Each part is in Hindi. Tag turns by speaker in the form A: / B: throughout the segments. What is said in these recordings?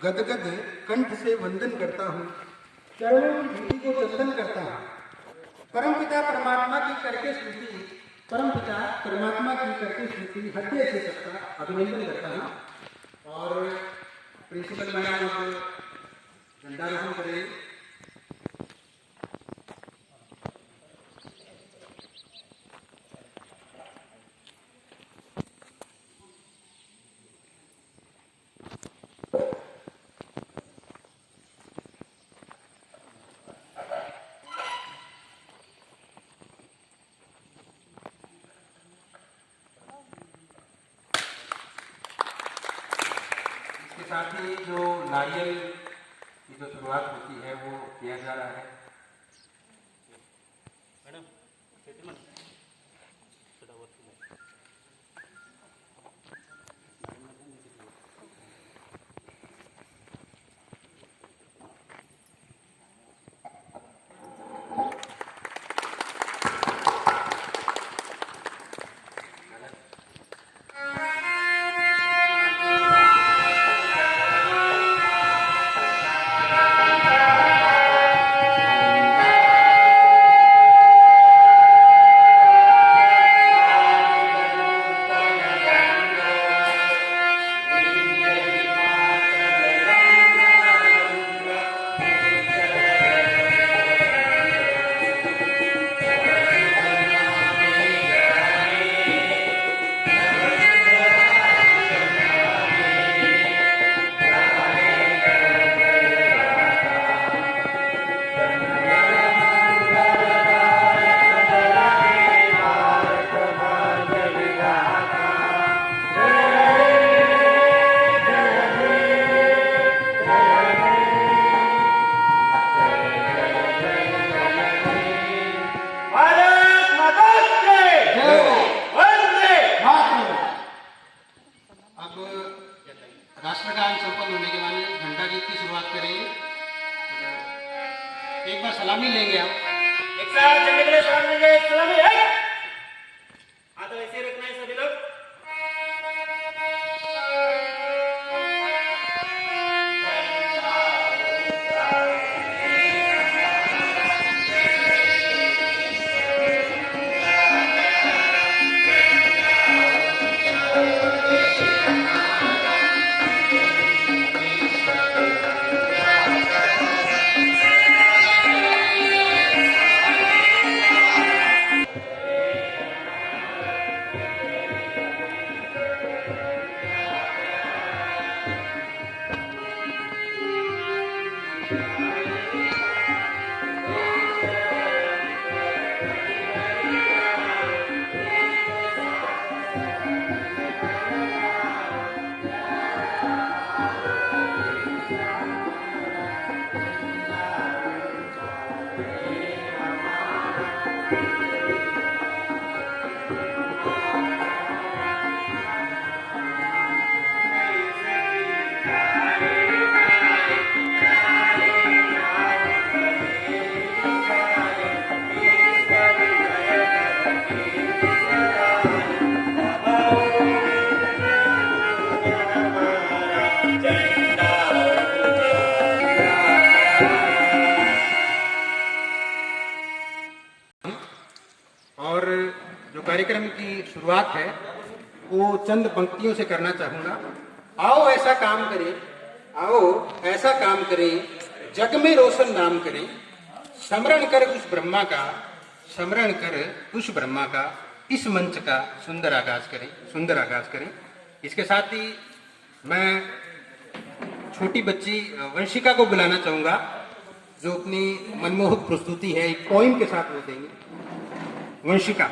A: गदगद कंठ से वंदन करता हूँ, चरणों की धूलि को चंदन करता हूँ। परमपिता परमात्मा की करके स्तुति, परमपिता परमात्मा की करके स्तुति हृदय से सबका अभिनंदन करता हूँ। और प्रिंसिपल मैडम अब झंडारोहण करेंगे। साथ ही जो नारियल की जो शुरुआत होती है वो किया जा रहा है। राष्ट्रगान संपन्न होने के बाद घंटा गीत की शुरुआत करेंगे। एक बार सलामी लेंगे आप
B: एक साथ चलने के लिए सलामी लेंगे। सलामी है हाथ ऐसे रखना है सभी लोग।
A: और जो कार्यक्रम की शुरुआत है वो चंद पंक्तियों से करना चाहूँगा। आओ ऐसा काम करें, आओ ऐसा काम करें, जग में रोशन नाम करें, स्मरण कर उस ब्रह्मा का, स्मरण कर उस ब्रह्मा का, इस मंच का सुंदर आगाज करें, सुंदर आगाज करें। इसके साथ ही मैं छोटी बच्ची वंशिका को बुलाना चाहूँगा जो अपनी मनमोहक प्रस्तुति है एक पोइम के साथ वो देंगे। वंशिका।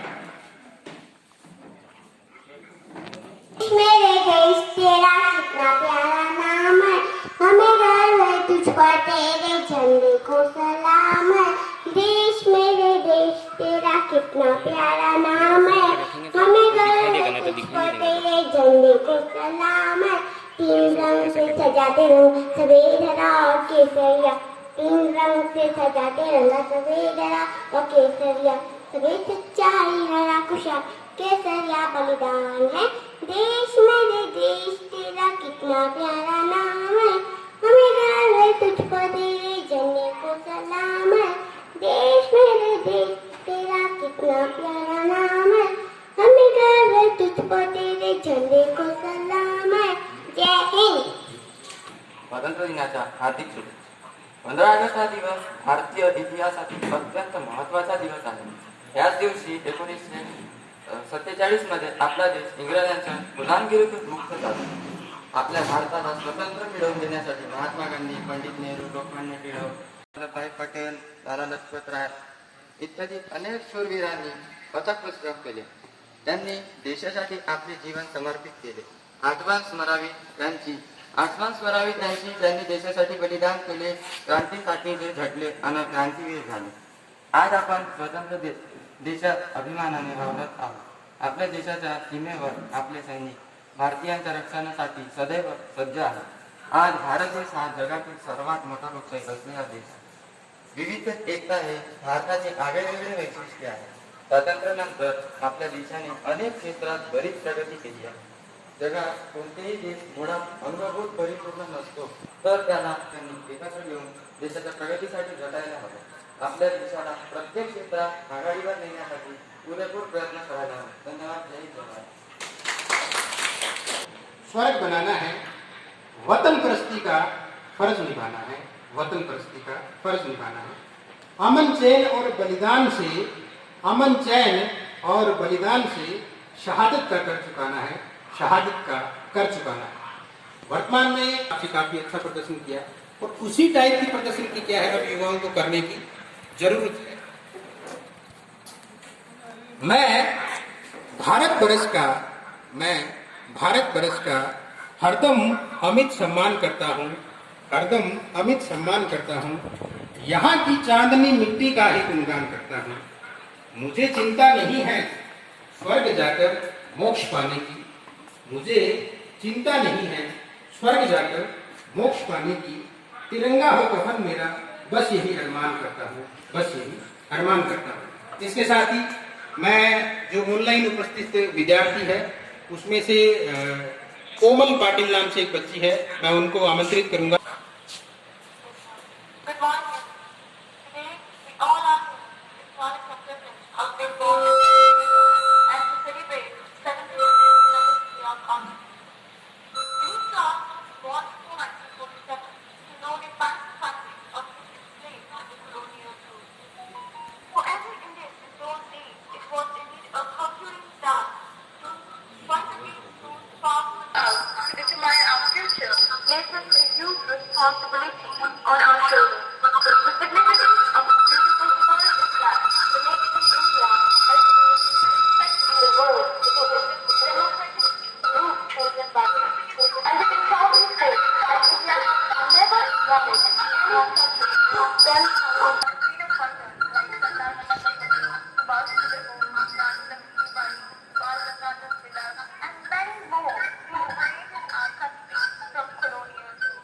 C: मेरे देश तेरा कितना प्यारा नाम है, हमें गर्व है तुझ पर, तेरे झंडे को सलाम है। देश मेरे देश तेरा कितना प्यारा नाम है, हमें गर्व है तुझ पर, तेरे झंडे को सलाम है। तीन रंग से सजाते रहो सफेद हरा और केसरिया, तीन रंग से सजाते रंगा सफेद हरा और केसरिया। सफेद सच्चाई हरा खुशहाल केसरिया बलिदान है। देश मेरे देश तेरा कितना प्यारा नाम है,
D: स्वातंत्र्य दिनाच्या हार्दिक शुभेच्छा. 15 ऑगस्ट हा दिवस भारतीय इतिहासातील अत्यंत महत्त्वाचा दिवस आहे. याच दिवशी 1947 मध्ये आपला देश इंग्रजांच्या गुलामगिरीतून मुक्त झाला. आपल्या भारताला स्वतंत्र मिळवून देण्यासाठी महात्मा गांधी, पंडित नेहरू, लोकमान्य टिळक, वल्लभभाई पटेल, लाला लजपत राय इत्यादी अनेक शूरवीरांनी अथक परिश्रम केले. त्यांनी देशासाठी आपले जीवन समर्पित केले. आठवण स्मरावी त्यांची त्यांनी देशासाठी बलिदान केले. क्रांतीसाठी जे झटले आणि क्रांतीवीर झाले. आज आपण स्वतंत्र देशात अभिमानाने वावरत आहोत. आपल्या देशाच्या सीमेवर आपले सैनिक भारतीयांच्या रक्षणासाठी सदैव सज्ज आहेत. आज भारत देश हा जगातील सर्वात मोठा लोकशाही असलेला देश आहे. विविध एकता हे भारताचे आगळेवेगळे वैशिष्ट्य आहे. स्वातंत्र्यानंतर आपल्या देशाने अनेक क्षेत्रात बरीच प्रगती केली आहे. जगात कोणतेही देश मुळात अंगभूत परिपूर्ण नसतो, तर त्याला त्यांनी एकत्र येऊन देशाच्या प्रगतीसाठी झटायला हवे. आपल्या देशाला प्रत्येक क्षेत्रात आघाडीवर नेण्यासाठी पुरेपूर प्रयत्न करायला हवे. धन्यवाद. जय जवान.
A: स्वर्ग बनाना है, वतन परस्ती का फर्ज निभाना है. वतन परस्ती का फर्ज निभाना है. अमन चैन और बलिदान से शहादत का कर चुकाना है. शहादत का कर चुकाना है. वर्तमान में काफी अच्छा प्रदर्शन किया और उसी टाइप की प्रदर्शन की क्या है अब युवाओं को करने की जरूरत है. मैं भारत वर्ष का हरदम अमित सम्मान करता हूँ. यहाँ की चांदनी मिट्टी का ही गुणगान करता हूँ. मुझे चिंता नहीं है स्वर्ग जाकर मोक्ष पाने की. तिरंगा हो कफन मेरा, बस यही अरमान करता हूँ. इसके साथ ही मैं जो ऑनलाइन उपस्थित विद्यार्थी है उसमें से कोमल पाटिल नाम से एक बच्ची है, मैं उनको आमंत्रित करूंगा.
E: Good morning. Today we all are symbolic of presence of their goals and to celebrate 70 years of honor. We start born in 1947 to know the past country of its place in the colonial rule. For every Indian in those days, it was indeed a Herculean task to once again prove powerful to determine our future, places a huge responsibility on our shoulders. The significance of a beautiful foreign Islam, the nation India, has been respected in the world for its democratic roots chosen by us. And we can proudly say that India has never promised any country to spend on freedom fighters like Sardar Vallabhbhai Patel's, Subhash Chandra Bose, Rani Lakshmibai, Bal Gangadhar Tilak, and many more who liberated our country from colonial rule.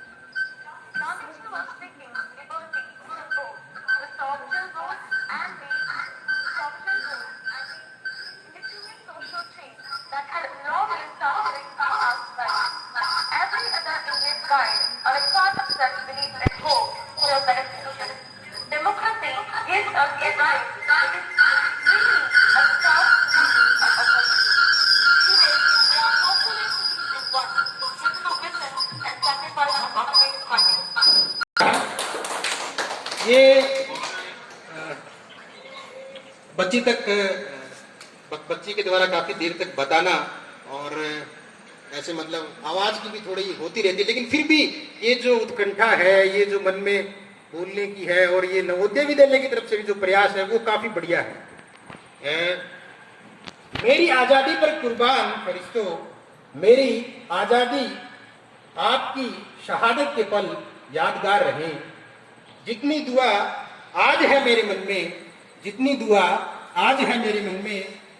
E: Gandhiji was speaking liberty to both the social rule and the indigenous social change that had long been suffering outside. Every other Indian guide on a part of such belief and hope for a better future. Democracy gives us a right to freely and proud to be a country. Today, we are fortunate to be in one due to the vision and sacrifice of our great country.
A: ये बच्ची के द्वारा काफी देर तक बताना और ऐसे मतलब आवाज की भी थोड़ी होती रहती है, लेकिन फिर भी ये जो उत्कंठा है, ये जो मन में बोलने की है और ये नवोदय विद्यालय की तरफ से भी जो प्रयास है वो काफी बढ़िया है. मेरी आजादी पर कुर्बान फरिश्तों, मेरी आजादी आपकी शहादत के पल यादगार रहें. जितनी दुआ आज है मेरे मन में,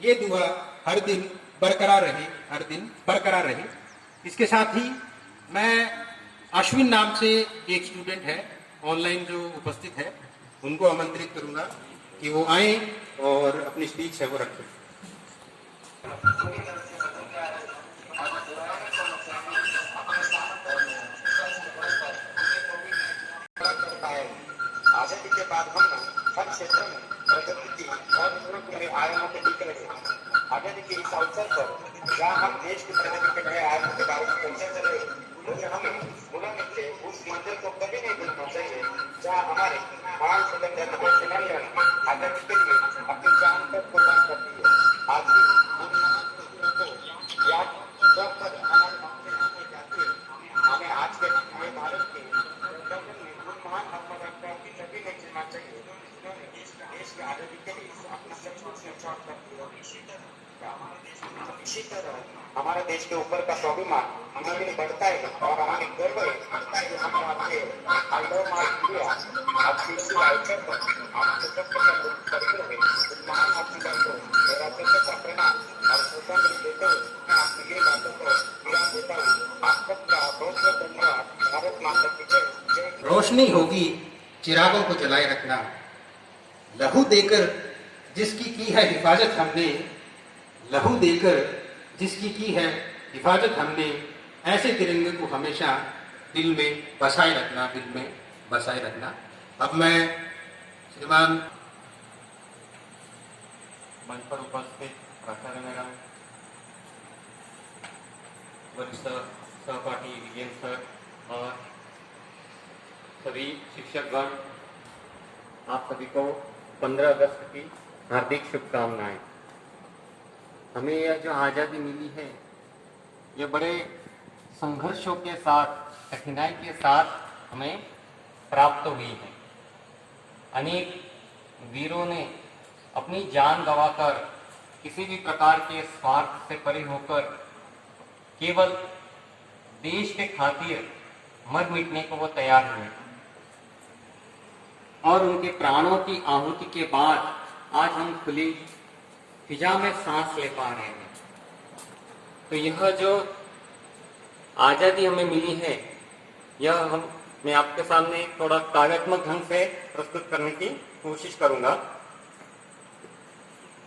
A: ये दुआ हर दिन बरकरार रहे. इसके साथ ही मैं अश्विन नाम से एक स्टूडेंट है ऑनलाइन जो उपस्थित है, उनको आमंत्रित करूंगा कि वो आए और अपनी स्पीच है वो रखें.
F: आजादी के बाद हम हर क्षेत्र में प्रगति की और नए आयामों को देख रहे हैं. आजादी के इस अवसर पर जहाँ हम देश की प्रगति के नए आयामों के बारे में चर्चा कर रहे हैं, मुझे हम बुला निकले उस इसी तरह हमारे देश के ऊपर का स्वाभिमान हमें भी बढ़ता है और हमें गर्व है कि हम आपके आई लव माय इंडिया आपकी इसी आयोजन पर आपके सबके साथ करते हुए इस महान हस्तिका को मेरा कृतज्ञता प्रणाम और श्रद्धांजलि देते हुए मैं आपकी ये बातों को विराम देता हूँ। आप सबका बहुत बहुत धन्यवाद। भारत माता की जय। जय।
A: रोशनी होगी चिरागों को जलाए रखना, लहू देकर जिसकी की है हिफाजत हमने, लहू देकर जिसकी की है हिफाजत हमने, ऐसे तिरंगे को हमेशा दिल में बसाए रखना, दिल में बसाए रखना। अब मैं श्रीमान
D: मंच पर उपस्थित प्राचार्य मैडम, वरिष्ठ सहपाठी विजय सर और सभी शिक्षकगण, आप सभी को 15 अगस्त की हार्दिक शुभकामनाएं। हमें यह जो आज़ादी मिली है, ये बड़े संघर्षों के साथ, कठिनाई के साथ हमें प्राप्त हुई है। अनेक वीरों ने अपनी जान गंवाकर, किसी भी प्रकार के स्वार्थ से परे होकर केवल देश के खातिर मर मिटने को वो तैयार हुए और उनके प्राणों की आहुति के बाद आज हम खुली फिजा में सांस ले पा रहे हैं। तो यह जो आज़ादी हमें मिली है, यह मैं आपके सामने थोड़ा कार्यात्मक ढंग से प्रस्तुत करने की कोशिश करूंगा।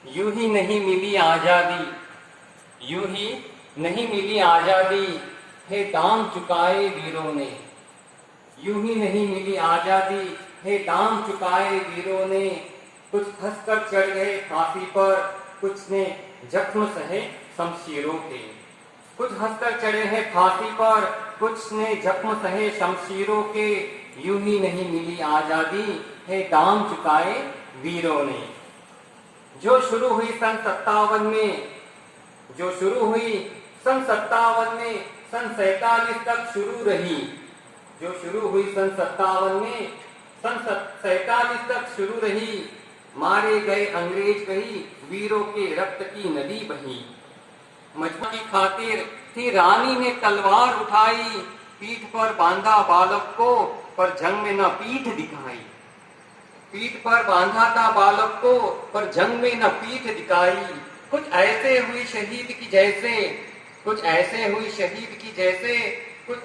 D: यूं ही नहीं मिली आज़ादी, यूं ही नहीं मिली आज़ादी, है दाम चुकाए वीरों ने। यूं ही नहीं मिली आज़ादी, है दाम चुकाए वीरों ने। कुछ हंसकर चढ़ गए फांसी पर, कुछ ने जख्म सहे शमशीरों के। कुछ हंसकर चढ़े हैं फांसी पर, कुछ ने जख्म सहे शमशीरों के। यूं ही नहीं मिली आज़ादी, है दाम चुकाए वीरों ने। जो शुरू हुई सन 57 में, जो शुरू हुई सन 57 में, सन 47 तक शुरू रही। जो शुरू हुई सन 57 में, सन 47 तक शुरू रही। मारे गए अंग्रेज कही, वीरों के रक्त की नदी बही। मजबूती खातिर थी रानी ने तलवार उठाई, पीठ पर बांधा बालक को, पर जंग में न पीठ दिखाई। पीठ पर बांधा था बालक को, पर जंग में न पीठ दिखाई। कुछ ऐसे हुई शहीद की जैसे, कुछ ऐसे हुई शहीद की जैसे, कुछ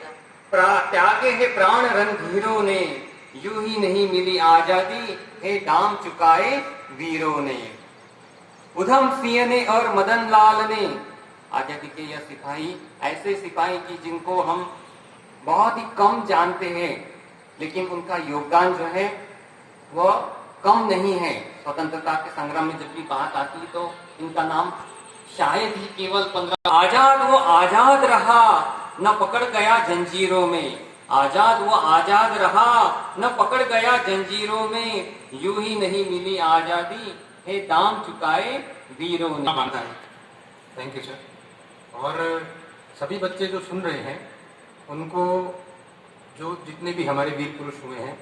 D: त्यागे है प्राण रणधीरों ने। यूं ही नहीं मिली आज़ादी, है दाम चुकाए वीरों ने। उधम सिंह ने और मदन लाल ने, आज़ादी के यह सिपाही, ऐसे सिपाही की जिनको हम बहुत ही कम जानते हैं, लेकिन उनका योगदान जो है वह कम नहीं है। स्वतंत्रता के संग्राम में जब भी बात आती तो इनका नाम शायद ही केवल 15। आजाद वो आजाद रहा, न पकड़ गया जंजीरों में। आजाद वो आजाद रहा, न पकड़ गया जंजीरों में। यूं ही नहीं मिली आजादी, है दाम चुकाए वीरों ने।
A: बांधा है। Thank you sir. और सभी बच्चे जो सुन रहे हैं, उनको, जो जितने भी हमारे वीर पुरुष हुए हैं,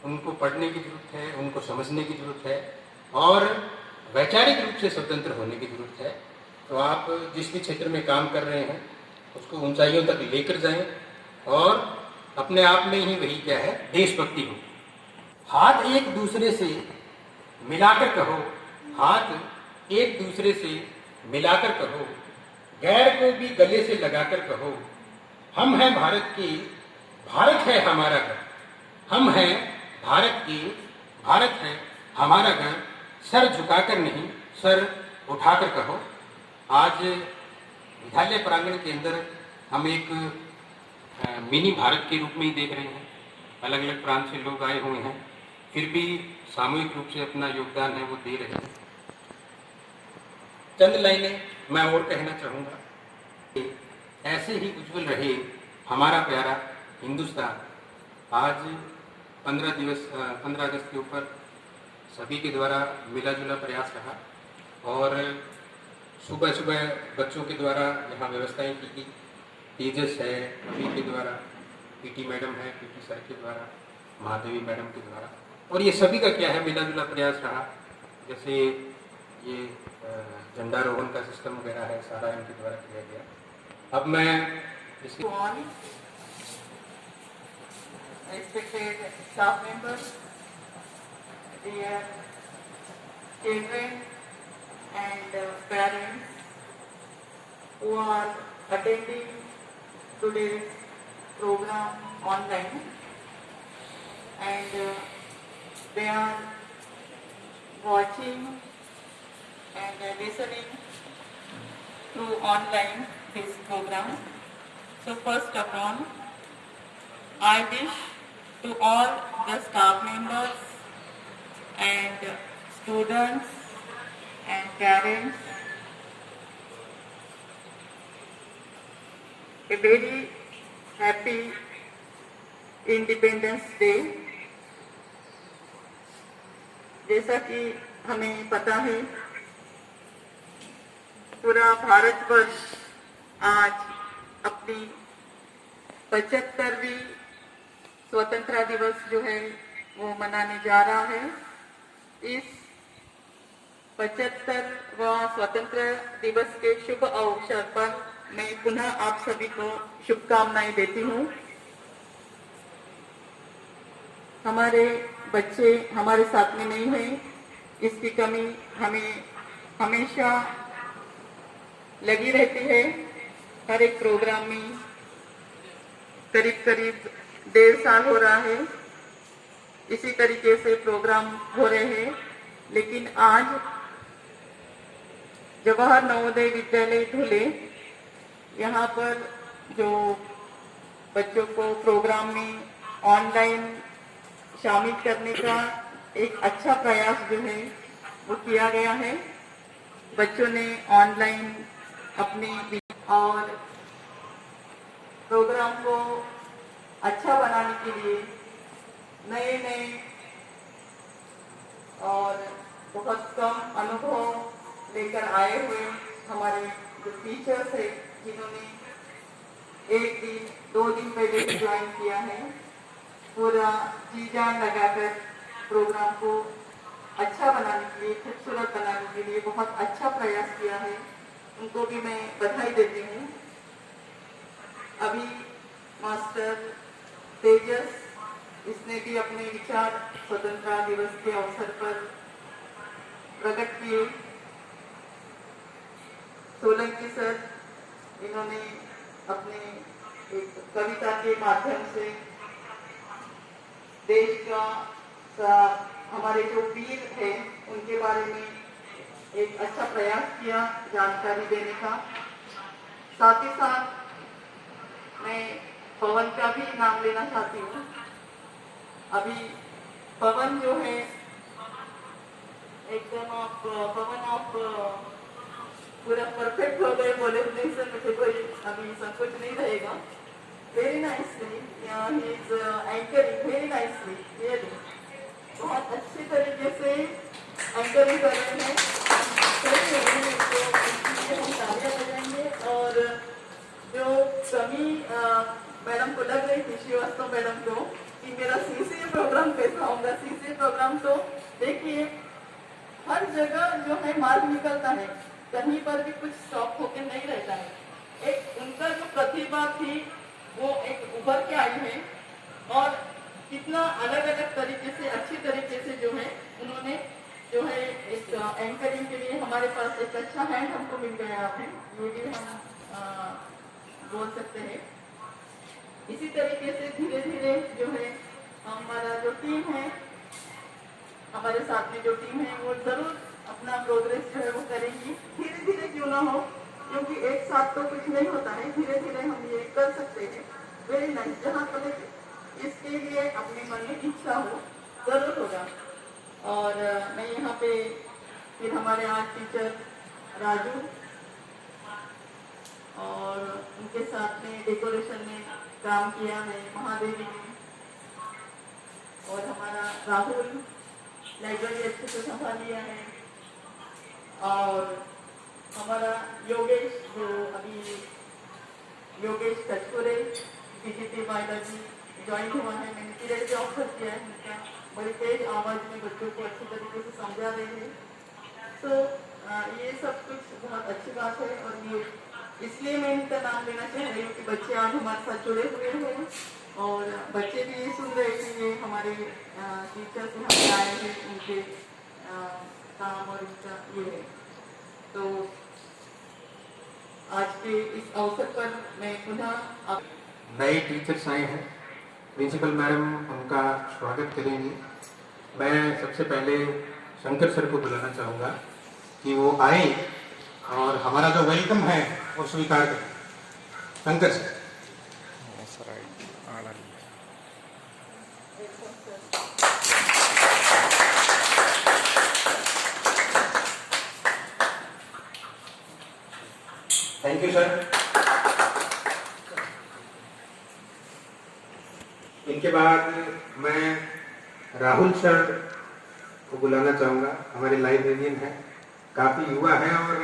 A: उनको पढ़ने की जरूरत है, उनको समझने की जरूरत है और वैचारिक रूप से स्वतंत्र होने की जरूरत है। तो आप जिस भी क्षेत्र में काम कर रहे हैं, उसको ऊंचाइयों तक लेकर जाएं और अपने आप में ही वही क्या है, देशभक्ति हो। हाथ एक दूसरे से मिलाकर कहो, हाथ एक दूसरे से मिलाकर कहो, गैर को भी गले से लगाकर कहो। हम हैं भारत की, भारत है हमारा घर। हम हैं भारत की, भारत है हमारा घर। सर झुकाकर नहीं, सर उठाकर कहो। आज विद्यालय प्रांगण के अंदर हम एक मिनी भारत के रूप में ही देख रहे हैं। अलग अलग प्रांत से लोग आए हुए हैं, फिर भी सामूहिक रूप से अपना योगदान है वो दे रहे हैं। चंद लाइनें मैं और कहना चाहूँगा। ऐसे ही उज्जवल रहे हमारा प्यारा हिंदुस्तान। आज 15 अगस्त के ऊपर सभी के द्वारा मिला जुला प्रयास रहा और सुबह सुबह बच्चों के द्वारा यहाँ व्यवस्थाएं की गई। तेजस है अभी के द्वारा, पीटी मैडम है, पीटी सर के द्वारा, महादेवी मैडम के द्वारा, और ये सभी का क्या है, मिला जुला प्रयास रहा। जैसे ये झंडारोहण का सिस्टम वगैरह है, सारा इनके द्वारा किया गया। अब मैं इसकी
G: all respected staff members, dear children and parents who are attending today's program online, and they are watching and listening through online this program. So first of all, I wish to all the staff members and students and parents a very happy Independence Day. जैसा कि हमें पता है, पूरा भारतवर्ष आज अपनी 75वीं स्वतंत्रता दिवस जो है वो मनाने जा रहा है। इस 75वां स्वतंत्रता दिवस के शुभ अवसर पर मैं पुनः आप सभी को शुभकामनाएं देती हूँ। हमारे बच्चे हमारे साथ में नहीं हैं, इसकी कमी हमें हमेशा लगी रहती है। हर एक प्रोग्राम में करीब करीब 1.5 साल हो रहा है, इसी तरीके से प्रोग्राम हो रहे हैं, लेकिन आज जवाहर नवोदय विद्यालय धुले यहाँ पर जो बच्चों को प्रोग्राम में ऑनलाइन शामिल करने का एक अच्छा प्रयास जो है वो किया गया है। बच्चों ने ऑनलाइन अपनी और प्रोग्राम को अच्छा बनाने के लिए नए नए और बहुत कम अनुभव लेकर आए हुए हमारे जो टीचर्स है, जिन्होंने 1 दिन 2 दिन पहले ज्वाइन किया है, पूरा जी जान लगाकर प्रोग्राम को अच्छा बनाने के लिए, खूबसूरत बनाने के लिए बहुत अच्छा प्रयास किया है। उनको भी मैं बधाई देती हूँ। अभी मास्टर तेजस, इसने भी अपने विचार स्वतंत्रता दिवस के अवसर पर प्रकट किए। सोलंकी सर, इन्होंने अपने एक कविता के माध्यम से देश का हमारे जो वीर है उनके बारे में एक अच्छा प्रयास किया जानकारी देने का। साथ ही साथ मैं पवन का भी नाम लेना चाहती हूँ। अभी पवन जो है एकदम आप पूरा परफेक्ट हो गए बोले से मुझे कोई अभी संकोच नहीं रहेगा। Very nicely he is anchoring very nicely, really बहुत अच्छी तरीके से एंकरिंग कर रहे हैं। हम तालियां बजाएंगे। और जो कमी मैडम को लग रही थी, श्रीवास्तव मैडम को, कि मेरा सीसीए प्रोग्राम कैसा होगा, सीसीए प्रोग्राम तो देखिए हर जगह जो है मार्ग निकलता है, कहीं पर भी कुछ स्टॉप होकर नहीं रहता है। एक उनका जो प्रतिभा थी वो एक उभर के आई है, और कितना अलग अलग तरीके से अच्छी तरीके से जो है उन्होंने जो है इस एंकरिंग के लिए हमारे पास एक अच्छा हैंड हमको मिल गया है, ये भी हम बोल सकते हैं। इसी तरीके से धीरे धीरे जो है हमारा जो टीम है, हमारे साथ में जो टीम है वो जरूर अपना प्रोग्रेस जो है वो करेंगी। धीरे धीरे क्यों ना हो, क्योंकि एक साथ तो कुछ नहीं होता है, धीरे धीरे हम ये कर सकते हैं। Very nice. जहाँ तक इसके लिए अपने मन में इच्छा हो जरूर होगा। और मैं यहाँ पे फिर हमारे आर्ट टीचर राजू और उनके साथ में डेकोरेशन में काम किया है महादेवी ने, और हमारा राहुल लाइब्रेरी अच्छे से संभाल लिया है, और हमारा योगेश जो अभी योगेश कचपुरे पीजीटी बायोलॉजी ज्वाइन हुआ है, मैंने पीरियड ऑफर किया है उनका, बड़ी तेज आवाज में बच्चों को अच्छी तरीके से समझा रहे हैं। तो ये सब कुछ बहुत अच्छी बात है और ये इसलिए मैं इनका नाम लेना चाह रही हूँ कि बच्चे आज हमारे साथ जुड़े हुए हैं और बच्चे भी ये सुन रहे कि ये हमारे टीचर्स यहाँ पे आए हैं, उनके काम और उनका ये है। तो आज के इस अवसर पर मैं पुनः
A: नए टीचर्स आए हैं, प्रिंसिपल मैडम उनका स्वागत करेंगी। मैं सबसे पहले शंकर सर को बुलाना चाहूँगा कि वो आए और हमारा जो वेलकम है वो स्वीकार करें। Shankar sir. Thank you sir. इनके बाद मैं राहुल सर को बुलाना चाहूँगा। हमारे लाइब्रेरियन हैं, काफ़ी युवा है और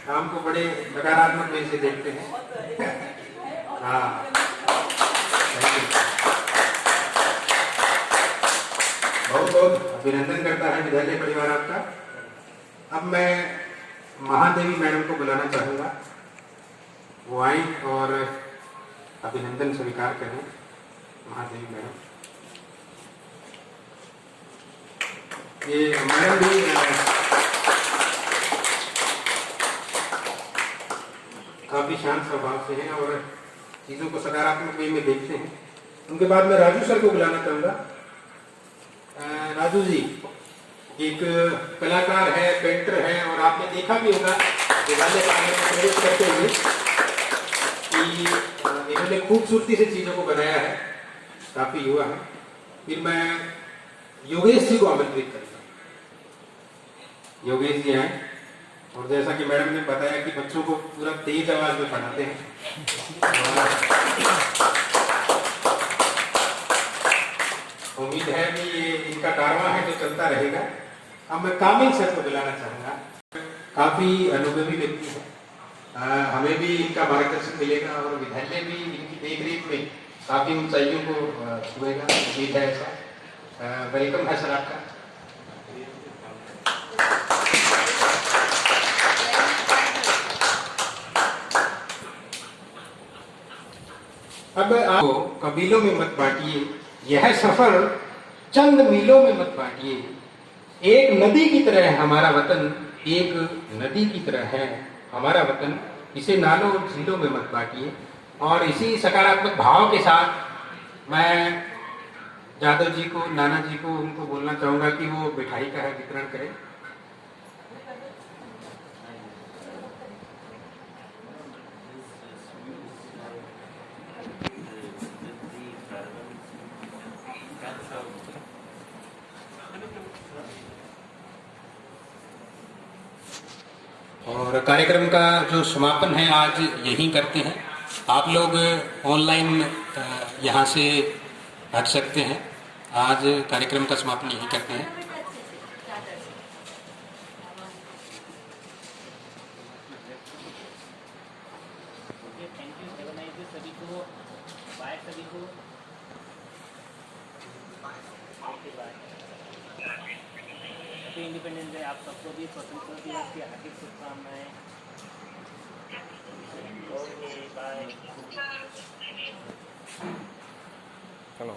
A: काम को बड़े नकारात्मक वे से देखते हैं। हाँ, थैंक यू। बहुत बहुत अभिनंदन करता है विद्यालय परिवार आपका। अब मैं महादेवी मैडम को बुलाना चाहूँगा, वो आए और अभिनंदन स्वीकार करें। महादेवी मैडम, ये मैडम भी काफी शांत स्वभाव से हैं और चीजों को सकारात्मक वे में देखते हैं। उनके बाद मैं राजू सर को बुलाना चाहूंगा। राजू जी एक कलाकार है, पेंटर है और आपने देखा भी होगा विद्यालय प्रांगण में प्रवेश करते हुए कि इन्होंने खूबसूरती से चीजों को बनाया है, काफी युवा है। फिर मैं योगेश जी को आमंत्रित करूंगा। योगेश जी आए और जैसा कि मैडम ने बताया कि बच्चों को पूरा तेज आवाज में पढ़ाते हैं। उम्मीद है कि ये इनका कारवां है जो चलता रहेगा। अब मैं कामिल सर को बुलाना चाहूंगा। काफी अनुभवी व्यक्ति है, हमें भी इनका मार्गदर्शन मिलेगा और विद्यालय भी इनकी देखरेख में काफी ऊंचाइयों को छुएगा, उम्मीद है ऐसा। वेलकम है सर आपका। अब आप कबीलों में मत बांटिए, यह सफर चंद मीलों में मत बांटिए। एक नदी की तरह है हमारा वतन, एक नदी की तरह है हमारा वतन, इसे नालों और झीलों में मत बांटिए। और इसी सकारात्मक भाव के साथ मैं जादव जी को, नाना जी को, उनको बोलना चाहूंगा कि वो मिठाई का वितरण करें। और कार्यक्रम का जो समापन है आज यहीं करते हैं। आप लोग ऑनलाइन यहाँ से हट सकते हैं। आज कार्यक्रम का समापन यहीं करते हैं।
B: Thank you, have a nice day सभी को, बाय सभी को। हैप्पी इंडिपेंडेंस डे आप सबको भी, स्वतंत्रता दिवस की हार्दिक शुभकामनाएं। Okay bye.
G: हेलो।